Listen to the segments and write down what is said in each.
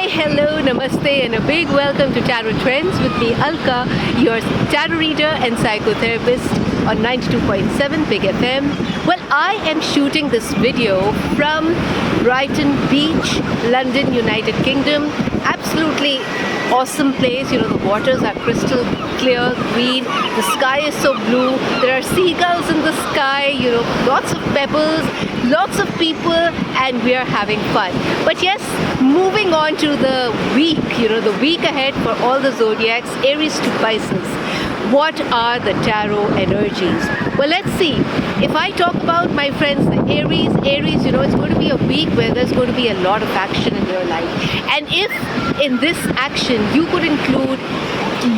Hi, hello, namaste, and a big welcome to Tarot Trends with me, Alka, your tarot reader and psychotherapist on 92.7 Big FM. Well, I am shooting this video from Brighton Beach, London, United Kingdom. Absolutely awesome place. You know, the waters are crystal clear, green, the sky is so blue, there are seagulls in the sky, you know, lots of pebbles, lots of people, and we are having fun. But yes, moving on to the week, you know, the week ahead for all the zodiacs, Aries to Pisces. What are the tarot energies? Well, let's see. If I talk about, my friends, the Aries, you know, it's going to be a week where there's going to be a lot of action in your life. And if in this action you could include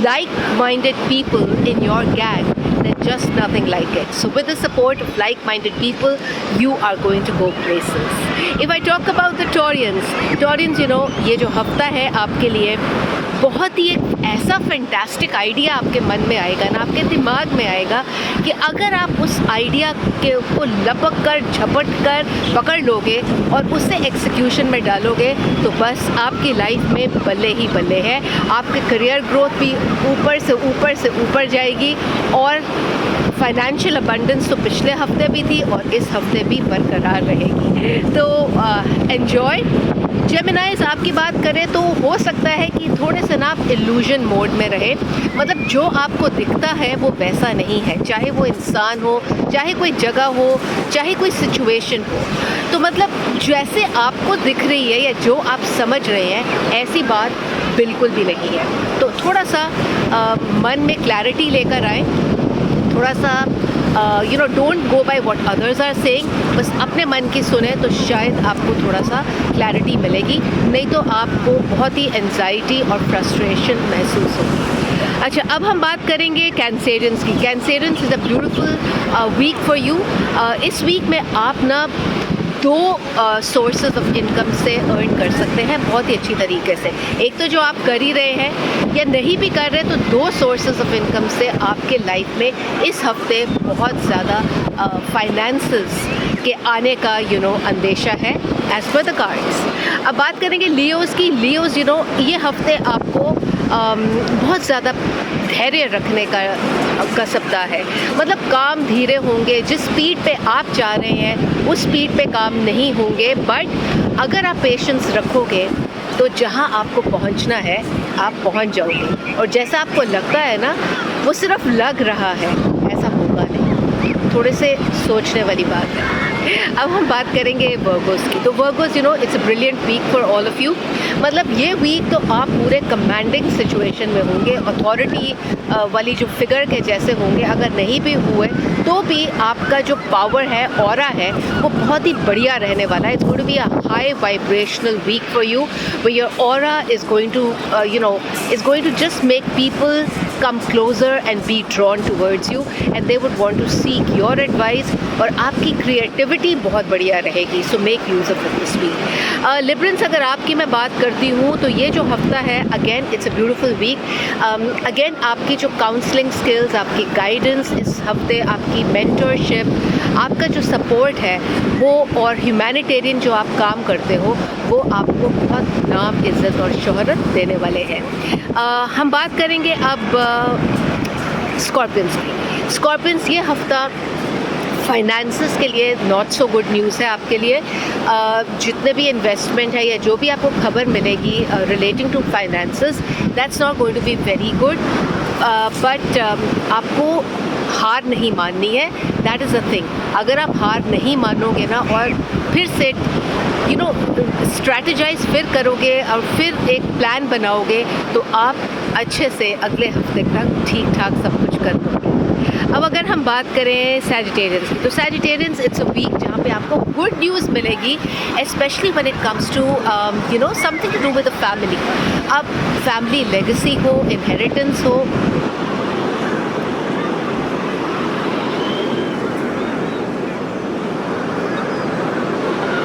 like-minded people in your gang, then just nothing like it. So with the support of like-minded people, you are going to go places. If I talk about the Taurians, you know, ये जो हफ्ता है आपके लिए बहुत ही एक ऐसा fantastic idea आपके मन में आएगा ना, आपके दिमाग में आएगा कि अगर आप उस आइडिया को लपक कर झपट कर पकड़ लोगे और उसे एग्जीक्यूशन में डालोगे तो बस आपकी लाइफ में बल्ले ही बल्ले है। आपके करियर ग्रोथ भी ऊपर से ऊपर जाएगी और फाइनेंशियल अबंडेंस तो पिछले हफ्ते भी थी और इस हफ्ते भी बरकरार रहेगी। तो एन्जॉय। जेमिनाइज आपकी बात करें तो हो सकता है कि थोड़े से ना आप इल्यूजन मोड में रहे, मतलब जो आपको दिखता है वो वैसा नहीं है, चाहे वो इंसान हो, चाहे कोई जगह हो, चाहे कोई सिचुएशन हो। तो मतलब जैसे आपको दिख रही है या जो आप समझ रहे हैं ऐसी बात बिल्कुल भी नहीं है। तो थोड़ा सा मन में क्लैरिटी लेकर आए, थोड़ा सा you know don't go by what others are saying, बस अपने मन की सुने तो शायद आपको थोड़ा सा क्लैरिटी मिलेगी, नहीं तो आपको बहुत ही एंजाइटी और फ्रस्ट्रेशन महसूस होगी। अच्छा, अब हम बात करेंगे कैंसेरियंस की। Cancerians is a beautiful week for you. इस वीक में आप ना दो सोर्सेज ऑफ इनकम से अर्न कर सकते हैं बहुत ही अच्छी तरीके से। एक तो जो आप कर ही रहे हैं या नहीं भी कर रहे तो दो सोर्सेज ऑफ इनकम से आपके लाइफ में इस हफ्ते बहुत ज़्यादा फाइनेंसेस के आने का यू नो अंदेशा है एज पर द कार्ड्स। अब बात करेंगे लियोज़ की। लियोज़ यू नो ये हफ्ते आपको बहुत ज़्यादा धैर्य रखने का सप्ताह है, मतलब काम धीरे होंगे, जिस स्पीड पे आप चाह रहे हैं उस स्पीड पे काम नहीं होंगे, बट अगर आप पेशेंस रखोगे तो जहाँ आपको पहुँचना है आप पहुँच जाओगे। और जैसा आपको लगता है ना वो सिर्फ लग रहा है, ऐसा होगा नहीं। थोड़े से सोचने वाली बात है। अब हम बात करेंगे वर्गोस की। तो Virgos you know it's a brilliant week for all of you. मतलब ये वीक तो आप पूरे कमांडिंग सिचुएशन में होंगे, अथॉरिटी वाली जो फिगर के जैसे होंगे। अगर नहीं भी हुए तो भी आपका जो पावर है, ऑरा है, वो बहुत ही बढ़िया रहने वाला है। It's going to be a high vibrational week for you, where your aura is going to you know is going to just make people come closer and be drawn towards you and they would want to seek your advice और आपकी creativity बहुत बढ़िया रहेगी। So make use of it this week. Librans अगर आपकी मैं बात करती हूँ तो ये जो हफ्ता है again it's a beautiful week. Again आपकी जो काउंसलिंग स्किल्स, आपकी गाइडेंस इस हफ्ते, आपकी मेंटरशिप, आपका जो सपोर्ट है वो और ह्यूमैनिटेरियन जो आप काम करते हो वो आपको बहुत नाम, इज़्ज़त और शोहरत देने वाले हैं। हम बात करेंगे अब स्कॉर्पियंस की। स्कॉर्पियंस ये हफ्ता फाइनेंसेस के लिए नॉट सो गुड न्यूज़ है आपके लिए। जितने भी इन्वेस्टमेंट है या जो भी आपको खबर मिलेगी relating to finances, that's not going to be very good, but आपको हार नहीं माननी है। That is a thing. अगर आप हार नहीं मानोगे ना और फिर से यू नो स्ट्रैटेजाइज फिर करोगे और फिर एक प्लान बनाओगे तो आप अच्छे से अगले हफ्ते तक ठीक ठाक सब कुछ कर दोगे। अब अगर हम बात करें सैजिटेरियंस की, तो सैजिटेरियंस इट्स अ वीक जहाँ पे आपको गुड न्यूज़ मिलेगी, specially when it comes to you know something to do with the family. अब फैमिली लेगेसी हो, इनहेरिटेंस हो,